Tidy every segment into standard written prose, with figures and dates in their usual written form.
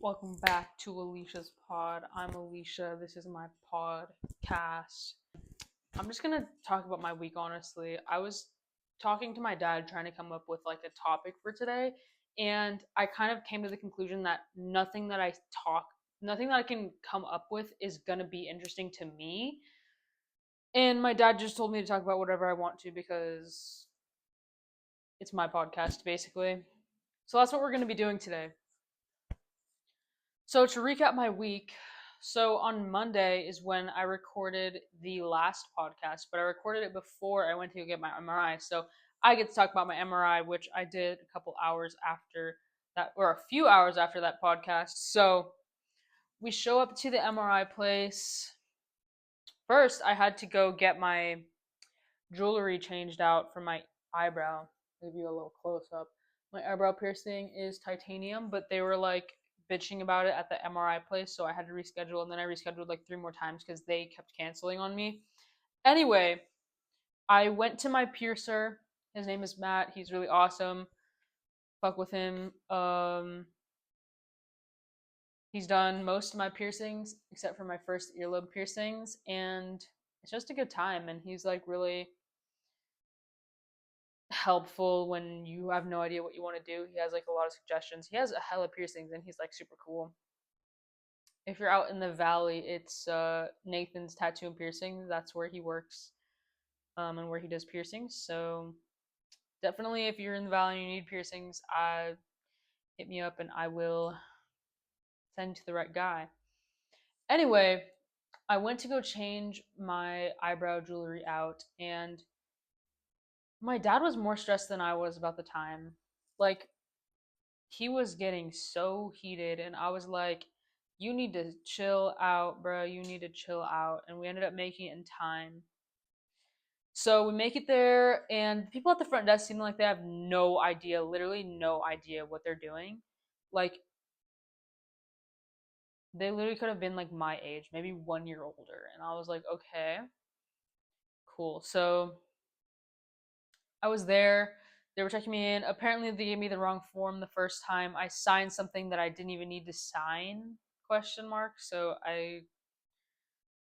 Welcome back to Aleesha's pod. I'm Aleesha. This is my podcast. I'm just gonna talk about my week, honestly. I was talking to my dad trying to come up with like a topic for today, and I kind of came to the conclusion that nothing that I can come up with is gonna be interesting to me. And my dad just told me to talk about whatever I want to because it's my podcast, basically. So that's what we're gonna be doing today. So to recap my week, so on Monday is when I recorded the last podcast, but I recorded it before I went to go get my MRI. So I get to talk about my MRI, which I did a couple hours after that, or a few hours after that podcast. So we show up to the MRI place. First, I had to go get my jewelry changed out for my eyebrow. I'll give you a little close up. My eyebrow piercing is titanium, but they were like bitching about it at the MRI place, so I had to reschedule, and then I rescheduled like 3 more times because they kept canceling on me. Anyway, I went to my piercer. His name is Matt. He's really awesome. Fuck with him. He's done most of my piercings except for my first earlobe piercings, and it's just a good time. And he's like really helpful when you have no idea what you want to do. He has like a lot of suggestions. He has a hella piercings, and he's like super cool. If you're out in the valley, it's Nathan's Tattoo and Piercing. That's where he works, and where he does piercings. So definitely, if you're in the valley and you need piercings, hit me up and I will send you to the right guy. Anyway, I went to go change my eyebrow jewelry out, and my dad was more stressed than I was about the time. Like, he was getting so heated, and I was like, you need to chill out, bro. You need to chill out. And we ended up making it in time. So we make it there, and people at the front desk seem like they have no idea, literally no idea what they're doing. Like, they literally could have been like my age, maybe 1 year older. And I was like, okay, cool. So I was there. They were checking me in. Apparently, they gave me the wrong form the first time. I signed something that I didn't even need to sign? Question mark. So I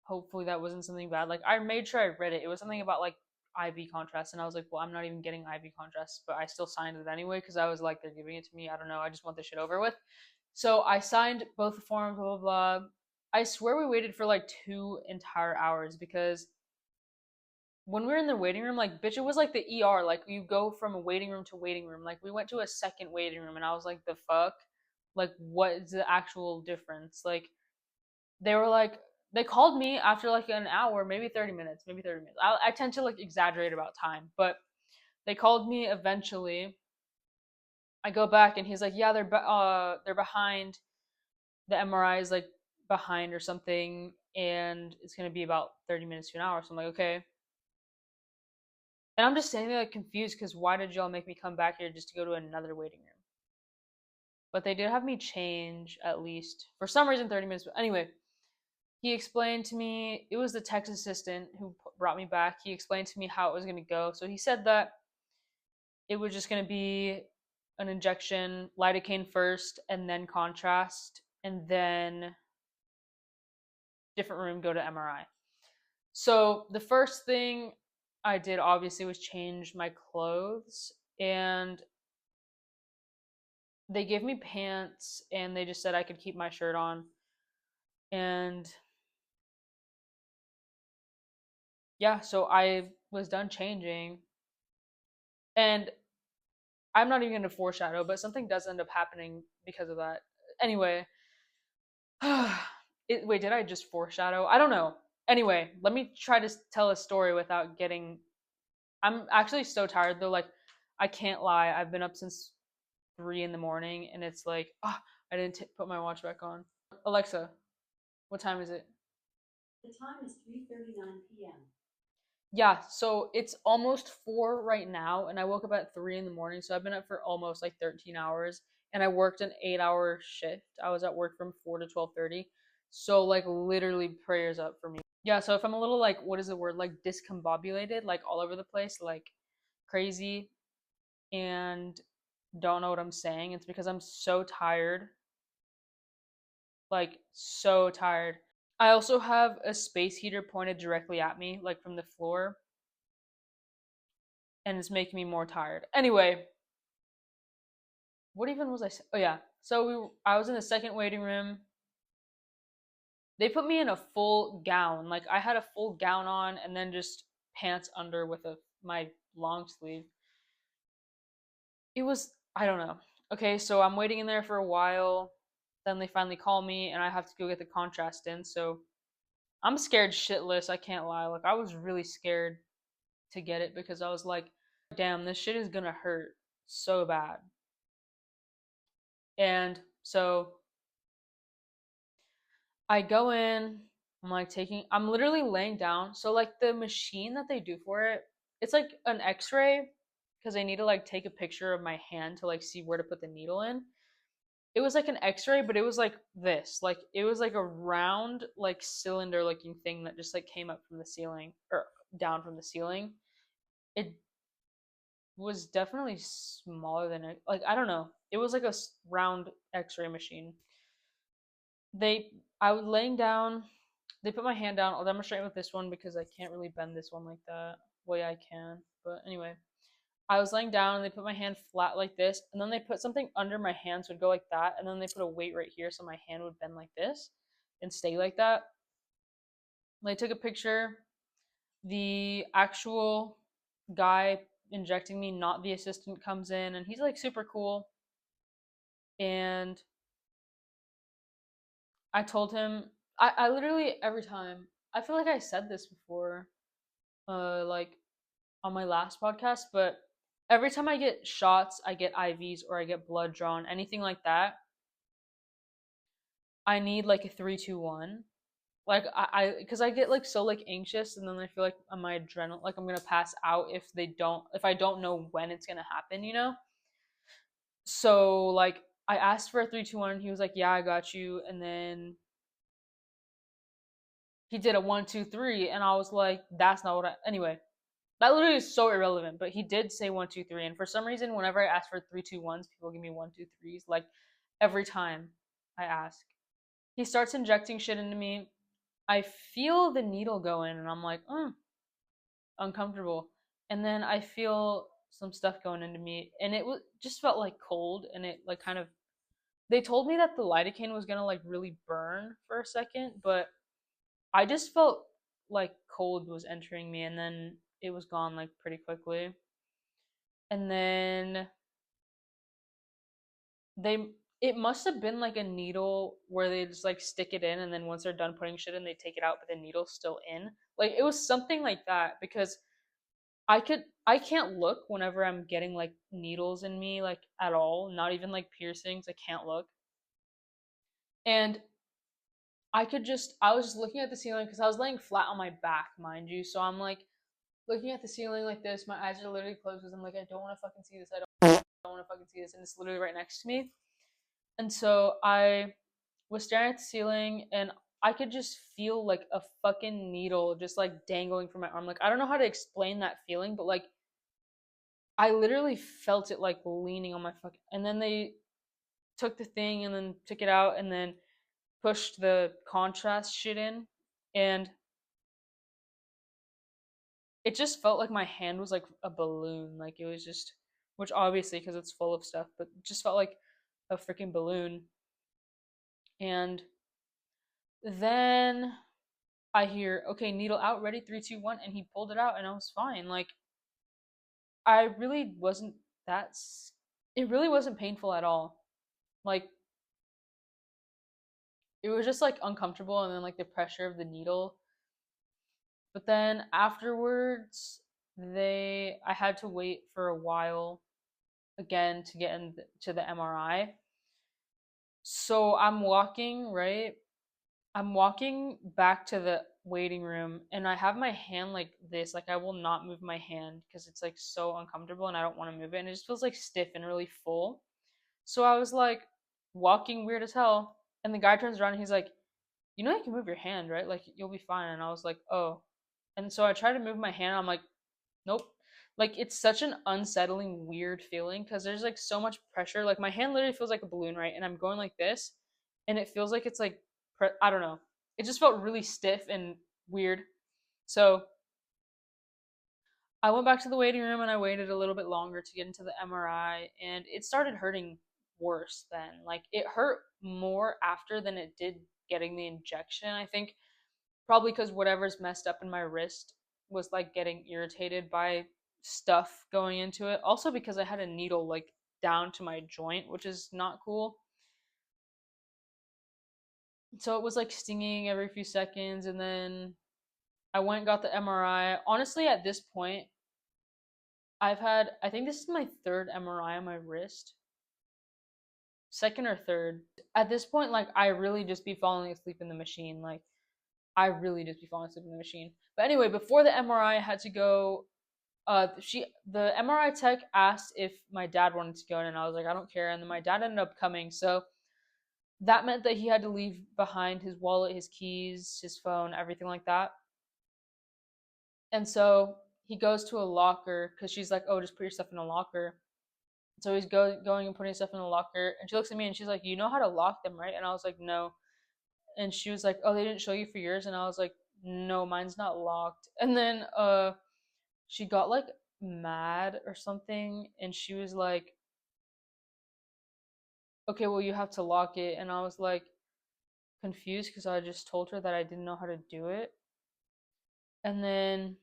hopefully that wasn't something bad. Like, I made sure I read it. It was something about like IV contrast, and I was like, well, I'm not even getting IV contrast, but I still signed it anyway because I was like, they're giving it to me. I don't know. I just want this shit over with. So I signed both the forms. Blah blah blah. I swear we waited for like 2 entire hours because when we were in the waiting room, like, bitch, it was like the ER. Like, you go from a waiting room to waiting room. Like, we went to a second waiting room, and I was like, the fuck? Like, what is the actual difference? Like, they were like, they called me after like an hour, maybe 30 minutes, maybe 30 minutes. I tend to like exaggerate about time, but they called me eventually. I go back, and he's like, yeah, they're behind. The MRI is like behind or something, and it's gonna be about 30 minutes to an hour. So I'm like, okay. And I'm just standing there like confused because why did y'all make me come back here just to go to another waiting room? But they did have me change at least for some reason 30 minutes. But anyway, he explained to me, it was the tech assistant who brought me back. He explained to me how it was going to go. So he said that it was just going to be an injection, lidocaine first, and then contrast, and then different room, go to MRI. So the first thing I did obviously was change my clothes, and they gave me pants, and they just said I could keep my shirt on. And yeah, so I was done changing. And I'm not even going to foreshadow, but something does end up happening because of that. Anyway, wait, did I just foreshadow? I don't know. Anyway, let me try to tell a story without getting. I'm actually so tired though. Like, I can't lie. I've been up since 3 in the morning, and it's like, I didn't put my watch back on. Alexa, what time is it? The time is 3:39 p.m. Yeah, so it's almost 4 right now, and I woke up at 3 in the morning, so I've been up for almost like 13 hours, and I worked an 8 hour shift. I was at work from 4 to 12:30. So like literally prayers up for me. Yeah, so if I'm a little like, what is the word? Like discombobulated, like all over the place, like crazy, and don't know what I'm saying, it's because I'm so tired. like so tired. I also have a space heater pointed directly at me, like from the floor, and it's making me more tired. Anyway, what even was I saying? Oh yeah, so I was in the second waiting room. They put me in a full gown, like I had a full gown on, and then just pants under with my long sleeve. It was, I don't know. Okay, so I'm waiting in there for a while. Then they finally call me, and I have to go get the contrast in. So I'm scared shitless. I can't lie. Like I was really scared to get it because I was like, damn, this shit is gonna hurt so bad. And so I go in, I'm literally laying down. So, like, the machine that they do for it, it's like an x ray because they need to, like, take a picture of my hand to, like, see where to put the needle in. It was like an x ray, but it was like this. Like, it was like a round, like, cylinder looking thing that just, like, came up from the ceiling or down from the ceiling. It was definitely smaller than it. Like, I don't know. It was like a round x ray machine. I was laying down. They put my hand down. I'll demonstrate with this one because I can't really bend this one like that. Well, yeah, I can. But anyway, I was laying down and they put my hand flat like this. And then they put something under my hand so it'd go like that. And then they put a weight right here so my hand would bend like this and stay like that. They took a picture. The actual guy injecting me, not the assistant, comes in and he's like super cool. And I told him, I literally every time, I feel like I said this before, like on my last podcast, but every time I get shots, I get IVs or I get blood drawn, anything like that, I need like a 3-2-1. Like because I get like so like anxious, and then I feel like my adrenaline, like I'm gonna pass out if I don't know when it's gonna happen, you know. So like I asked for a 3-2-1, and he was like, "Yeah, I got you," and then he did a 1-2-3, and I was like, "That's not what I." Anyway, that literally is so irrelevant, but he did say 1-2-3, and for some reason, whenever I ask for 3-2-1s, people give me 1-2-3s. Like every time I ask, he starts injecting shit into me. I feel the needle go in, and I'm like, uncomfortable. And then I feel some stuff going into me, and just felt like cold, and it like kind of. They told me that the lidocaine was gonna like really burn for a second, but I just felt like cold was entering me, and then it was gone like pretty quickly. And then they it must have been like a needle where they just like stick it in, and then once they're done putting shit in, they take it out, but the needle's still in. Like it was something like that because I can't look whenever I'm getting like needles in me like at all, not even like piercings. I can't look. And I was just looking at the ceiling because I was laying flat on my back, mind you. So I'm like looking at the ceiling like this. My eyes are literally closed because I'm like, I don't want to fucking see this. I don't want to fucking see this. And it's literally right next to me. And so I was staring at the ceiling and I could just feel like a fucking needle just like dangling from my arm. Like, I don't know how to explain that feeling, but like, I literally felt it like leaning on my fucking. And then they took the thing and then took it out and then pushed the contrast shit in. And it just felt like my hand was like a balloon. Like it was just, which obviously because it's full of stuff, but it just felt like a freaking balloon. And then I hear, okay, needle out, ready, 3-2-1, and he pulled it out, and I was fine. Like I really wasn't that. It really wasn't painful at all. Like it was just like uncomfortable, and then like the pressure of the needle. But then afterwards, I had to wait for a while again to get into the MRI. So I'm walking, right? I'm walking back to the waiting room and I have my hand like this. Like I will not move my hand because it's like so uncomfortable and I don't want to move it. And it just feels like stiff and really full. So I was like walking weird as hell. And the guy turns around and he's like, you know, you can move your hand, right? Like you'll be fine. And I was like, oh. And so I tried to move my hand. I'm like, nope. Like it's such an unsettling, weird feeling because there's like so much pressure. Like my hand literally feels like a balloon, right? And I'm going like this and it feels like it's like I don't know. It just felt really stiff and weird. So I went back to the waiting room and I waited a little bit longer to get into the MRI, and it started hurting worse then. Like it hurt more after than it did getting the injection. I think probably because whatever's messed up in my wrist was like getting irritated by stuff going into it. Also because I had a needle like down to my joint, which is not cool. So it was like stinging every few seconds, and then I went and got the MRI. Honestly, at this point, I think this is my third MRI on my wrist, second or third. At this point, like I really just be falling asleep in the machine. Like I really just be falling asleep in the machine. But anyway, before the MRI, I had to go. The MRI tech asked if my dad wanted to go in, and I was like, I don't care. And then my dad ended up coming, so that meant that he had to leave behind his wallet, his keys, his phone, everything like that. And so he goes to a locker because she's like, "Oh, just put your stuff in a locker." So he's going and putting stuff in a locker, and she looks at me and she's like, "You know how to lock them, right?" And I was like, "No." And she was like, "Oh, they didn't show you for yours?" And I was like, "No, mine's not locked." And then she got like mad or something, and she was like, "Okay, well you have to lock it." And I was like confused because I just told her that I didn't know how to do it. And then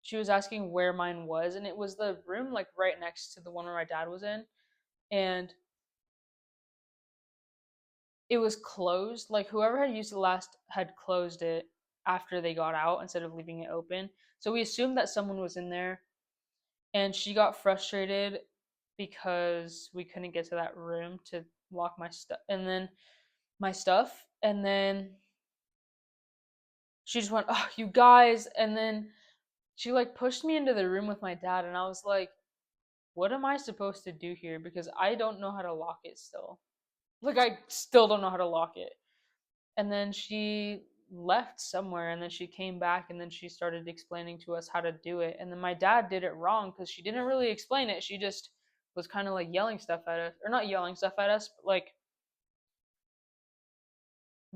she was asking where mine was, and it was the room like right next to the one where my dad was in, and it was closed. Like whoever had used it last had closed it after they got out instead of leaving it open. So we assumed that someone was in there, and she got frustrated because we couldn't get to that room to lock my stuff and then she just went, "Oh, you guys." And then she like pushed me into the room with my dad, and I was like, what am I supposed to do here? Because I don't know how to lock it still. Like, I still don't know how to lock it. And then she left somewhere, and then she came back, and then she started explaining to us how to do it. And then my dad did it wrong because she didn't really explain it. She just was kind of like yelling stuff at us, or not yelling stuff at us, but like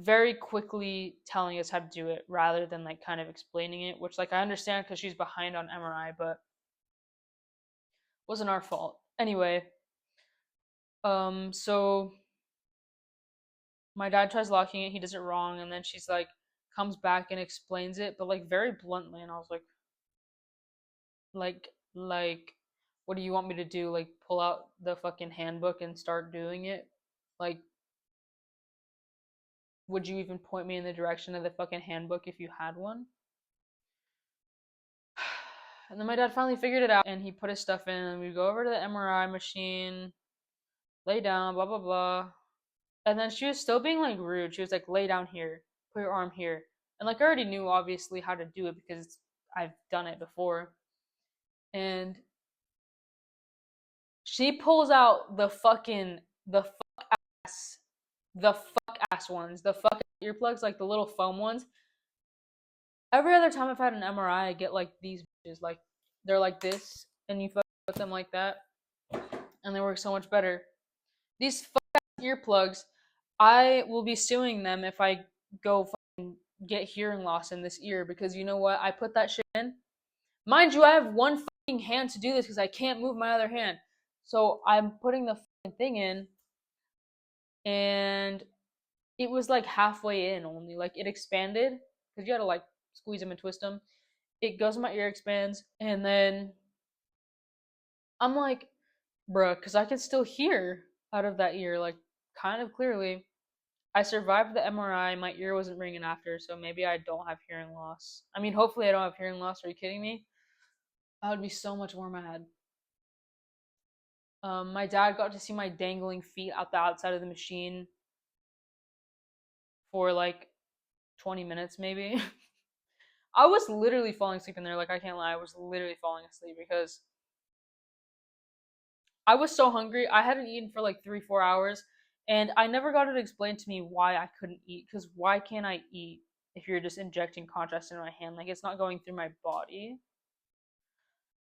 very quickly telling us how to do it rather than like kind of explaining it, which like I understand because she's behind on MRI, but wasn't our fault. Anyway, so my dad tries locking it, he does it wrong, and then she's like comes back and explains it, but like very bluntly, and I was like what do you want me to do? Like pull out the fucking handbook and start doing it? Like would you even point me in the direction of the fucking handbook if you had one? And then my dad finally figured it out and he put his stuff in and we go over to the MRI machine, lay down, blah blah blah. And then she was still being like rude. She was like, lay down here, put your arm here. And like I already knew obviously how to do it because I've done it before. And she pulls out the ass the fuck ass ones, the fuck earplugs, like the little foam ones. Every other time I've had an MRI, I get like these bitches, like they're like this, and you fuck with them like that, and they work so much better. These fuck earplugs, I will be suing them if I go get hearing loss in this ear because you know what? I put that shit in. Mind you, I have one fucking hand to do this because I can't move my other hand. So I'm putting the fucking thing in, and it was like halfway in only. Like it expanded because you had to like squeeze them and twist them. It goes in my ear, expands, and then I'm like, bruh, because I can still hear out of that ear, like kind of clearly. I survived the MRI. My ear wasn't ringing after, so maybe I don't have hearing loss. I mean, hopefully I don't have hearing loss. Are you kidding me? I would be so much more mad. My dad got to see my dangling feet out the outside of the machine for like 20 minutes, maybe. I was literally falling asleep in there. Like, I can't lie. I was literally falling asleep because I was so hungry. I hadn't eaten for like 3, 4 hours. And I never got it explained to me why I couldn't eat. Because why can't I eat if you're just injecting contrast into my hand? Like, it's not going through my body.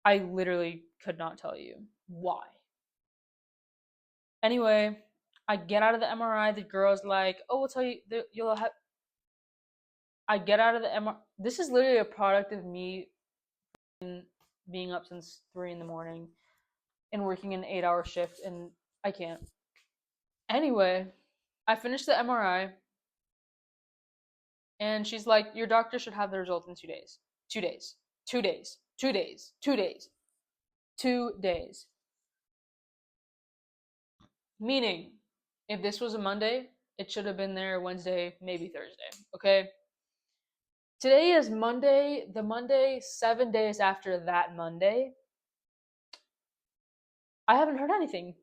I literally could not tell you why. Anyway, I get out of the MRI. The girl's like, "Oh, we'll tell you. You'll have." I get out of the MRI. This is literally a product of me being up since 3 in the morning and working an 8-hour shift, and I can't. Anyway, I finished the MRI, and she's like, "Your doctor should have the results in 2 days. 2 days. 2 days. 2 days. 2 days. 2 days." Meaning, if this was a Monday, it should have been there Wednesday, maybe Thursday. Okay? Today is Monday, the Monday 7 days after that Monday. I haven't heard anything.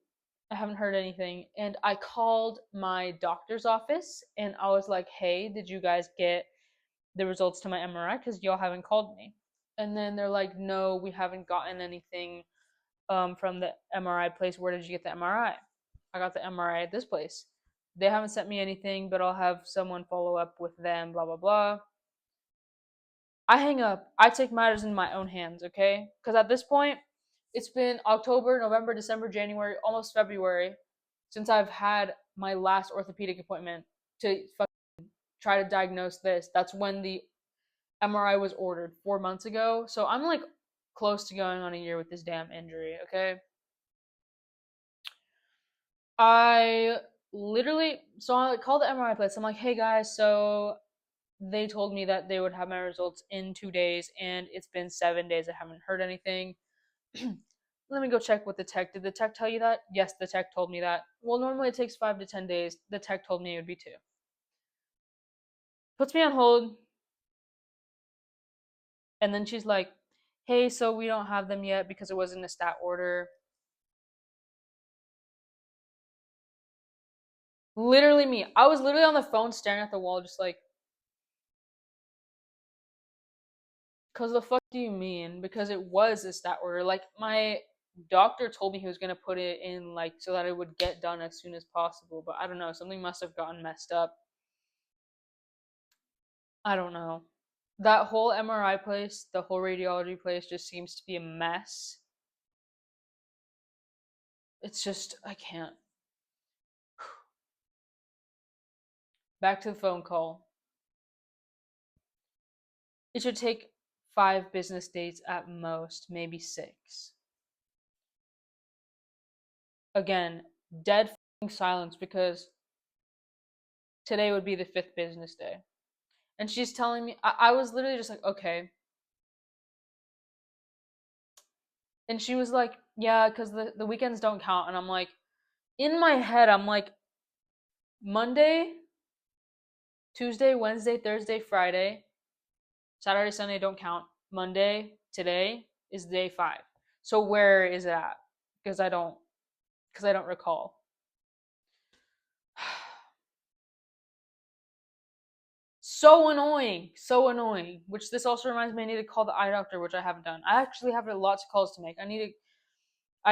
I haven't heard anything. And I called my doctor's office and I was like, "Hey, did you guys get the results to my MRI? Because y'all haven't called me." And then they're like, "No, we haven't gotten anything from the MRI place. Where did you get the MRI?" "I got the MRI at this place. They haven't sent me anything, but I'll have someone follow up with them, blah, blah, blah." I hang up. I take matters in my own hands, okay? Because at this point, it's been October, November, December, January, almost February since I've had my last orthopedic appointment to try to diagnose this. That's when the MRI was ordered 4 months ago. So I'm like close to going on a year with this damn injury, okay? I literally, so I called the MRI place. I'm like, "Hey guys, so they told me that they would have my results in 2 days, and it's been 7 days. I haven't heard anything. Let me go check with the tech. Did the tech tell you that?" "Yes, the tech told me that." "Well, normally it takes 5 to 10 days. The tech told me it would be 2." Puts me on hold, and then she's like, "Hey, so we don't have them yet because it wasn't a stat order." Literally me. I was literally on the phone staring at the wall, just like, "Cause the fuck do you mean?" Because it was a stat order. Like my doctor told me he was gonna put it in like so that it would get done as soon as possible, but I don't know. Something must have gotten messed up. I don't know. That whole MRI place, the whole radiology place just seems to be a mess. It's just I can't. Back to the phone call. It should take 5 business days at most, maybe 6. Again, dead silence because today would be the 5th business day. And she's telling me, I was literally just like, "Okay." And she was like, "Yeah, because the weekends don't count." And I'm like, in my head, I'm like, Monday, Tuesday, Wednesday, Thursday, Friday, Saturday, Sunday don't count. Monday, today, is day 5. So where is it at? Because I don't recall. So annoying, so annoying. Which this also reminds me, I need to call the eye doctor, which I haven't done. I actually have lots of calls to make. I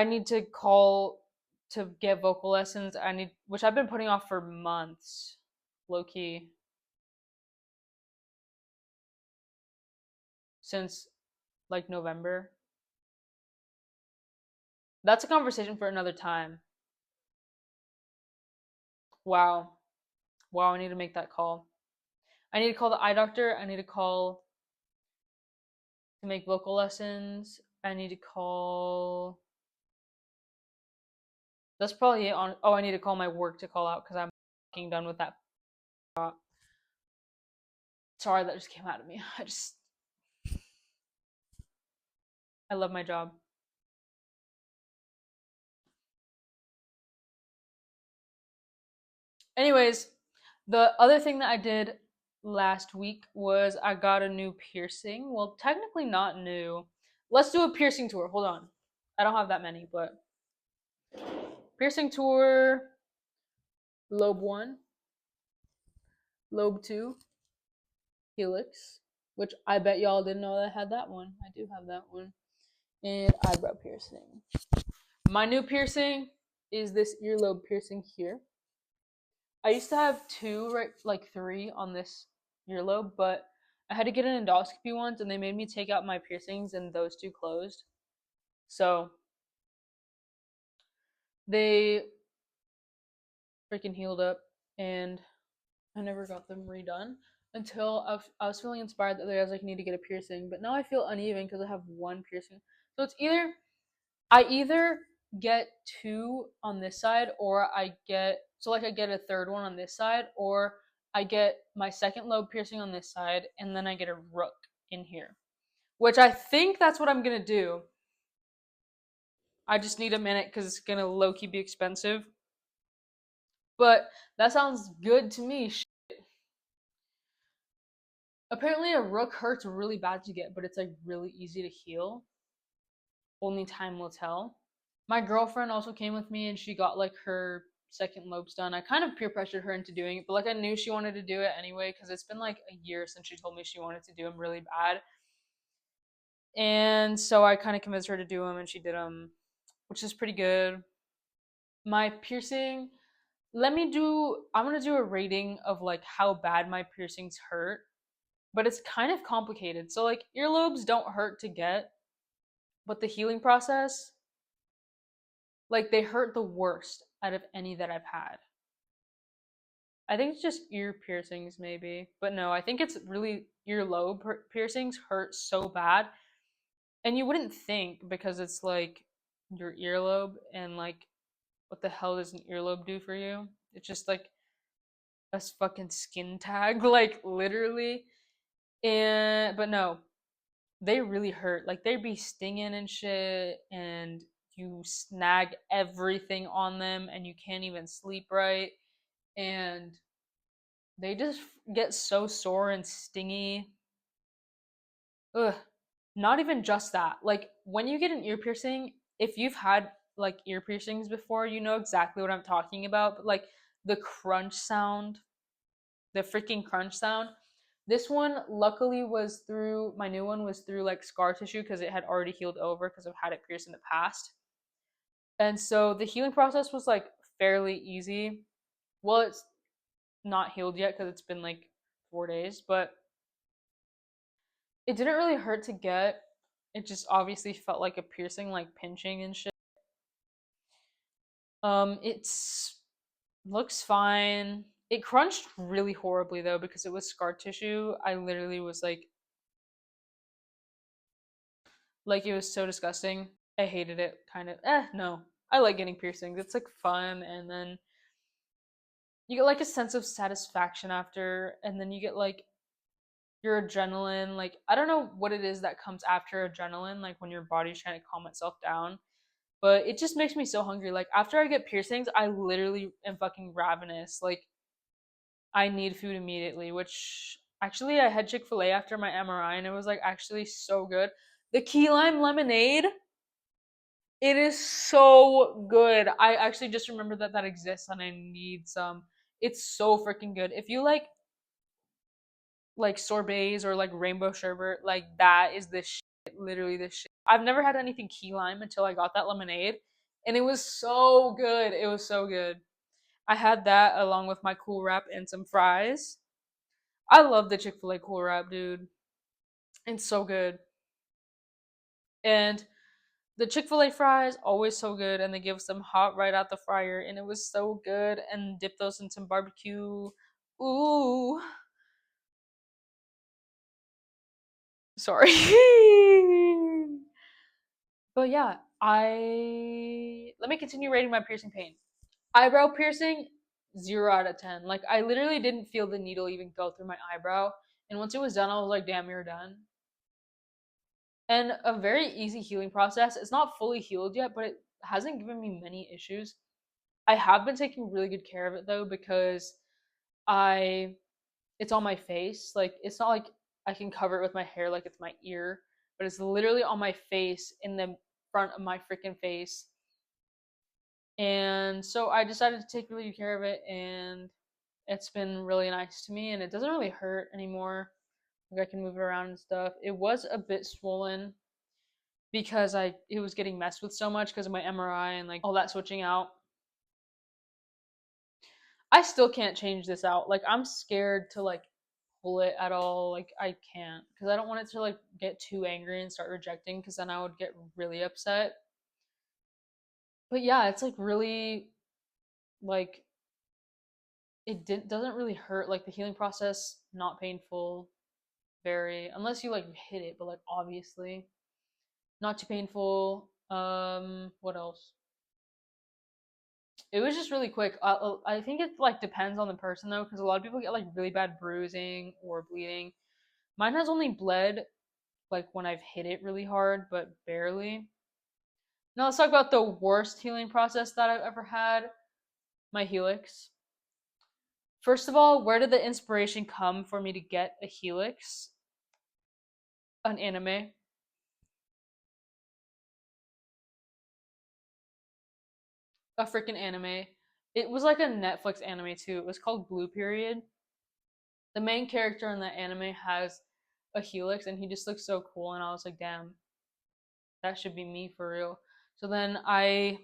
need to call to get vocal lessons. Which I've been putting off for months, low key, since like November. That's a conversation for another time. Wow, wow. I need to make that call. I need to call the eye doctor. I need to call to make vocal lessons. I need to call. That's probably it. Oh, I need to call my work to call out because I'm fucking done with that. Sorry, that just came out of me. I love my job. Anyways, the other thing that I did last week was I got a new piercing. Well, technically not new. Let's do a piercing tour. Hold on. I don't have that many, but piercing tour, lobe 1, lobe 2, helix, which I bet y'all didn't know that I had that one. I do have that one. And eyebrow piercing. My new piercing is this earlobe piercing here. I used to have 2, right, like 3 on this earlobe, but I had to get an endoscopy once, and they made me take out my piercings, and those 2 closed. So they freaking healed up, and I never got them redone until I was feeling inspired the other day. I was like, I need to get a piercing, but now I feel uneven because I have one piercing. So it's either get two on this side, or I get a third one on this side, or I get my second lobe piercing on this side, and then I get a rook in here, which I think that's what I'm gonna do. I just need a minute because it's gonna low key be expensive, but that sounds good to me. Apparently, a rook hurts really bad to get, but it's like really easy to heal. Only time will tell. My girlfriend also came with me and she got like her second lobes done. I kind of peer pressured her into doing it, but like I knew she wanted to do it anyway because it's been like a year since she told me she wanted to do them really bad. And so I kind of convinced her to do them and she did them, which is pretty good. My piercing, I'm gonna do a rating of like how bad my piercings hurt, but it's kind of complicated. So like earlobes don't hurt to get, but the healing process, like they hurt the worst out of any that I've had. I think it's just ear piercings maybe, but no, I think it's really earlobe piercings hurt so bad, and you wouldn't think because it's like your earlobe, and like what the hell does an earlobe do for you? It's just like a fucking skin tag, like literally. And but no, they really hurt. Like they be stinging and shit, and you snag everything on them, and you can't even sleep right, and they just get so sore and stingy. Ugh. Not even just that. Like when you get an ear piercing, if you've had like ear piercings before, you know exactly what I'm talking about. But like the crunch sound, the freaking crunch sound. This one, luckily, was through my new one was through like scar tissue because it had already healed over because I've had it pierced in the past. And so the healing process was like fairly easy. Well, it's not healed yet because it's been like 4 days, but it didn't really hurt to get. It just obviously felt like a piercing, like pinching and shit. It's looks fine. It crunched really horribly though because it was scar tissue. I literally was like it was so disgusting. I hated it kind of. No. I like getting piercings. It's like fun, and then you get like a sense of satisfaction after, and then you get like your adrenaline. Like I don't know what it is that comes after adrenaline, like when your body's trying to calm itself down. But it just makes me so hungry. Like after I get piercings, I literally am fucking ravenous. Like I need food immediately, which actually I had Chick-fil-A after my MRI and it was like actually so good. The key lime lemonade, it is so good. I actually just remembered that that exists and I need some. It's so freaking good. If you like sorbets or like rainbow sherbet, like that is the shit, literally the shit. I've never had anything key lime until I got that lemonade, and it was so good. It was so good. I had that along with my Cool Wrap and some fries. I love the Chick Fil A Cool Wrap, dude. It's so good. And the Chick Fil A fries always so good, and they give some hot right out the fryer, and it was so good. And dip those in some barbecue. Ooh, sorry. But yeah, I let me continue rating my piercing pain. Eyebrow piercing, 0 out of 10. Like I literally didn't feel the needle even go through my eyebrow, and once it was done, I was like, "Damn, you're done." And a very easy healing process. It's not fully healed yet, but it hasn't given me many issues. I have been taking really good care of it though because I it's on my face. Like it's not like I can cover it with my hair like it's my ear, but it's literally on my face in the front of my freaking face. And so I decided to take really good care of it, and it's been really nice to me, and it doesn't really hurt anymore. Like I can move it around and stuff. It was a bit swollen because I it was getting messed with so much because of my MRI and like all that switching out. I still can't change this out. Like I'm scared to like pull it at all. Like I can't because I don't want it to like get too angry and start rejecting because then I would get really upset. But yeah, it's like really like doesn't really hurt. Like the healing process, not painful, very, unless you like hit it, but like obviously not too painful. What else? It was just really quick. I think it like depends on the person though, because a lot of people get like really bad bruising or bleeding. Mine has only bled like when I've hit it really hard, but barely. Now let's talk about the worst healing process that I've ever had. My helix. First of all, where did the inspiration come for me to get a helix? An anime. A freaking anime. It was like a Netflix anime too. It was called Blue Period. The main character in that anime has a helix and he just looks so cool, and I was like, damn, that should be me for real. So then I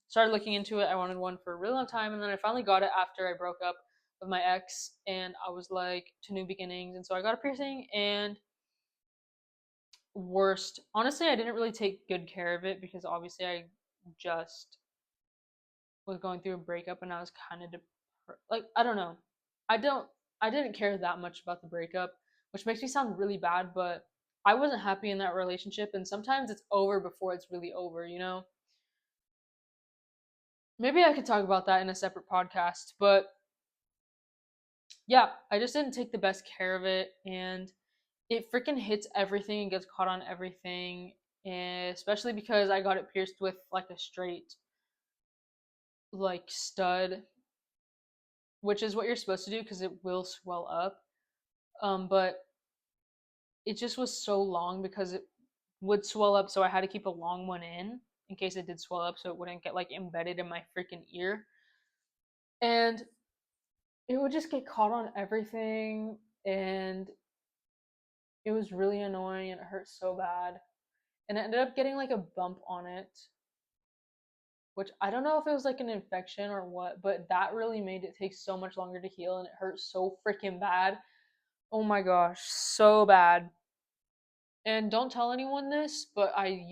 started looking into it. I wanted one for a really long time, and then I finally got it after I broke up with my ex, and I was like, to new beginnings. And so I got a piercing, and worst, honestly, I didn't really take good care of it because obviously I just was going through a breakup, and I was kind of like, I don't know. I don't I didn't care that much about the breakup, which makes me sound really bad, but I wasn't happy in that relationship, and sometimes it's over before it's really over, you know? Maybe I could talk about that in a separate podcast, but yeah, I just didn't take the best care of it, and it freaking hits everything and gets caught on everything, and especially because I got it pierced with like a straight like stud, which is what you're supposed to do because it will swell up. But it just was so long because it would swell up, so I had to keep a long one in case it did swell up, so it wouldn't get like embedded in my freaking ear, and it would just get caught on everything, and it was really annoying and it hurt so bad. And it ended up getting like a bump on it, which I don't know if it was like an infection or what, but that really made it take so much longer to heal, and it hurt so freaking bad. Oh my gosh, so bad. And don't tell anyone this, but I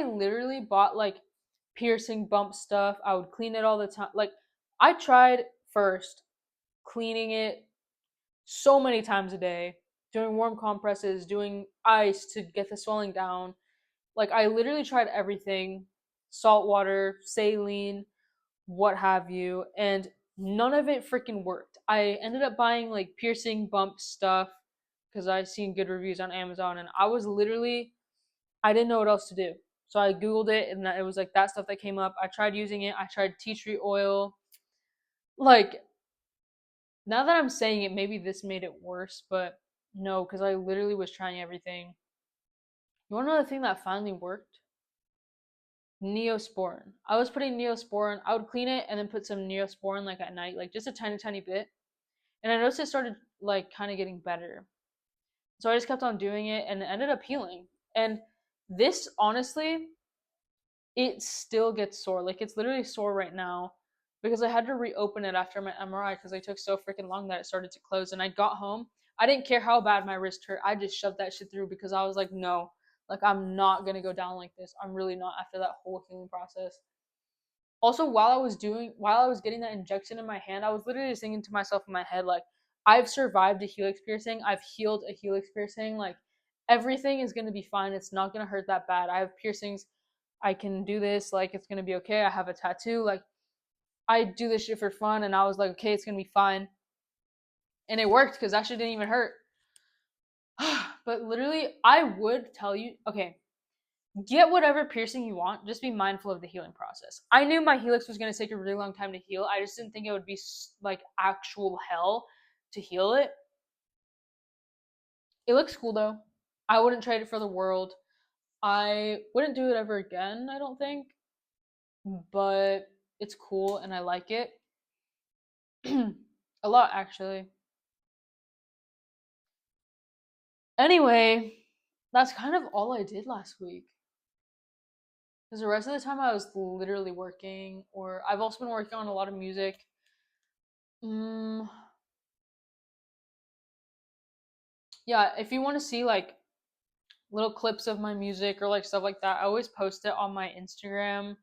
literally bought like piercing bump stuff. I would clean it all the time. Like I tried first cleaning it so many times a day, doing warm compresses, doing ice to get the swelling down. Like I literally tried everything, salt water, saline, what have you, and none of it freaking worked. I ended up buying like piercing bump stuff because I seen good reviews on Amazon, and I didn't know what else to do. So I googled it, and it was like that stuff that came up. I tried using it. I tried tea tree oil. Like now that I'm saying it, maybe this made it worse, but no, because I literally was trying everything. You want to know the thing that finally worked? Neosporin. I was putting Neosporin. I would clean it and then put some Neosporin like at night, like just a tiny, tiny bit. And I noticed it started like kind of getting better. So I just kept on doing it, and it ended up healing. And this, honestly, it still gets sore. Like it's literally sore right now because I had to reopen it after my MRI because I took so freaking long that it started to close. And I got home. I didn't care how bad my wrist hurt. I just shoved that shit through because I was like, no, like I'm not gonna go down like this. I'm really not after that whole healing process. Also, while I was getting that injection in my hand, I was literally just thinking to myself in my head, like, I've survived a helix piercing. I've healed a helix piercing. Like, everything is gonna be fine. It's not gonna hurt that bad. I have piercings. I can do this. Like, it's gonna be okay. I have a tattoo. Like, I do this shit for fun, and I was like, okay, it's gonna be fine. And it worked because that shit didn't even hurt. But literally, I would tell you, okay, get whatever piercing you want. Just be mindful of the healing process. I knew my helix was going to take a really long time to heal. I just didn't think it would be like actual hell to heal it. It looks cool though. I wouldn't trade it for the world. I wouldn't do it ever again, I don't think. But it's cool and I like it. A lot, actually. Anyway, that's kind of all I did last week. Because the rest of the time I was literally working, or I've also been working on a lot of music. Mm, yeah, if you want to see like little clips of my music or like stuff like that, I always post it on my Instagram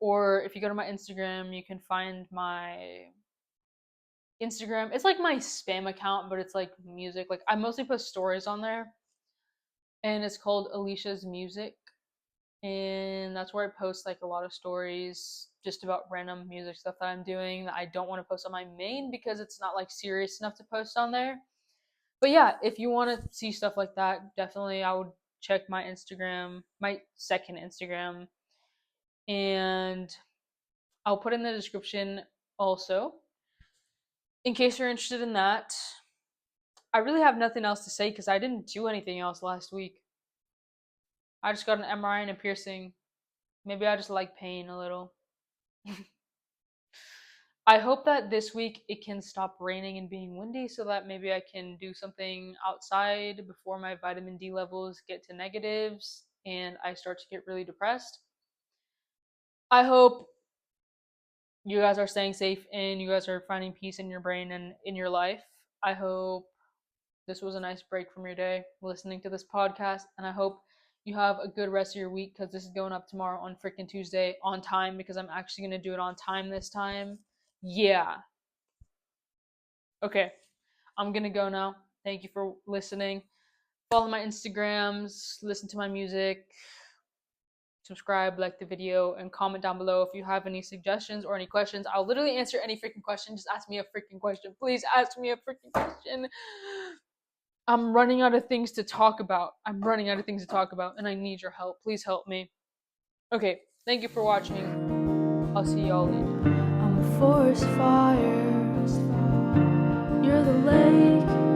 Or if you go to my Instagram, you can find my Instagram. It's like my spam account, but it's like music. Like I mostly post stories on there, and it's called Aleesha's Music, and that's where I post like a lot of stories just about random music stuff that I'm doing that I don't want to post on my main because it's not like serious enough to post on there. But yeah, if you want to see stuff like that, definitely I would check my Instagram, my second Instagram, and I'll put in the description also in case you're interested in that. I really have nothing else to say because I didn't do anything else last week. I just got an MRI and a piercing. Maybe I just like pain a little. I hope that this week it can stop raining and being windy so that maybe I can do something outside before my vitamin D levels get to negatives and I start to get really depressed. I hope you guys are staying safe and you guys are finding peace in your brain and in your life. I hope this was a nice break from your day listening to this podcast, and I hope you have a good rest of your week because this is going up tomorrow on freaking Tuesday on time because I'm actually going to do it on time this time. Yeah. Okay. I'm going to go now. Thank you for listening. Follow my Instagrams, listen to my music, subscribe, like the video, and comment down below if you have any suggestions or any questions. I'll literally answer any freaking question. Just ask me a freaking question. Please ask me a freaking question. I'm running out of things to talk about. And I need your help. Please help me. Okay, thank you for watching. I'll see y'all later. I'm a forest fire. You're the lake.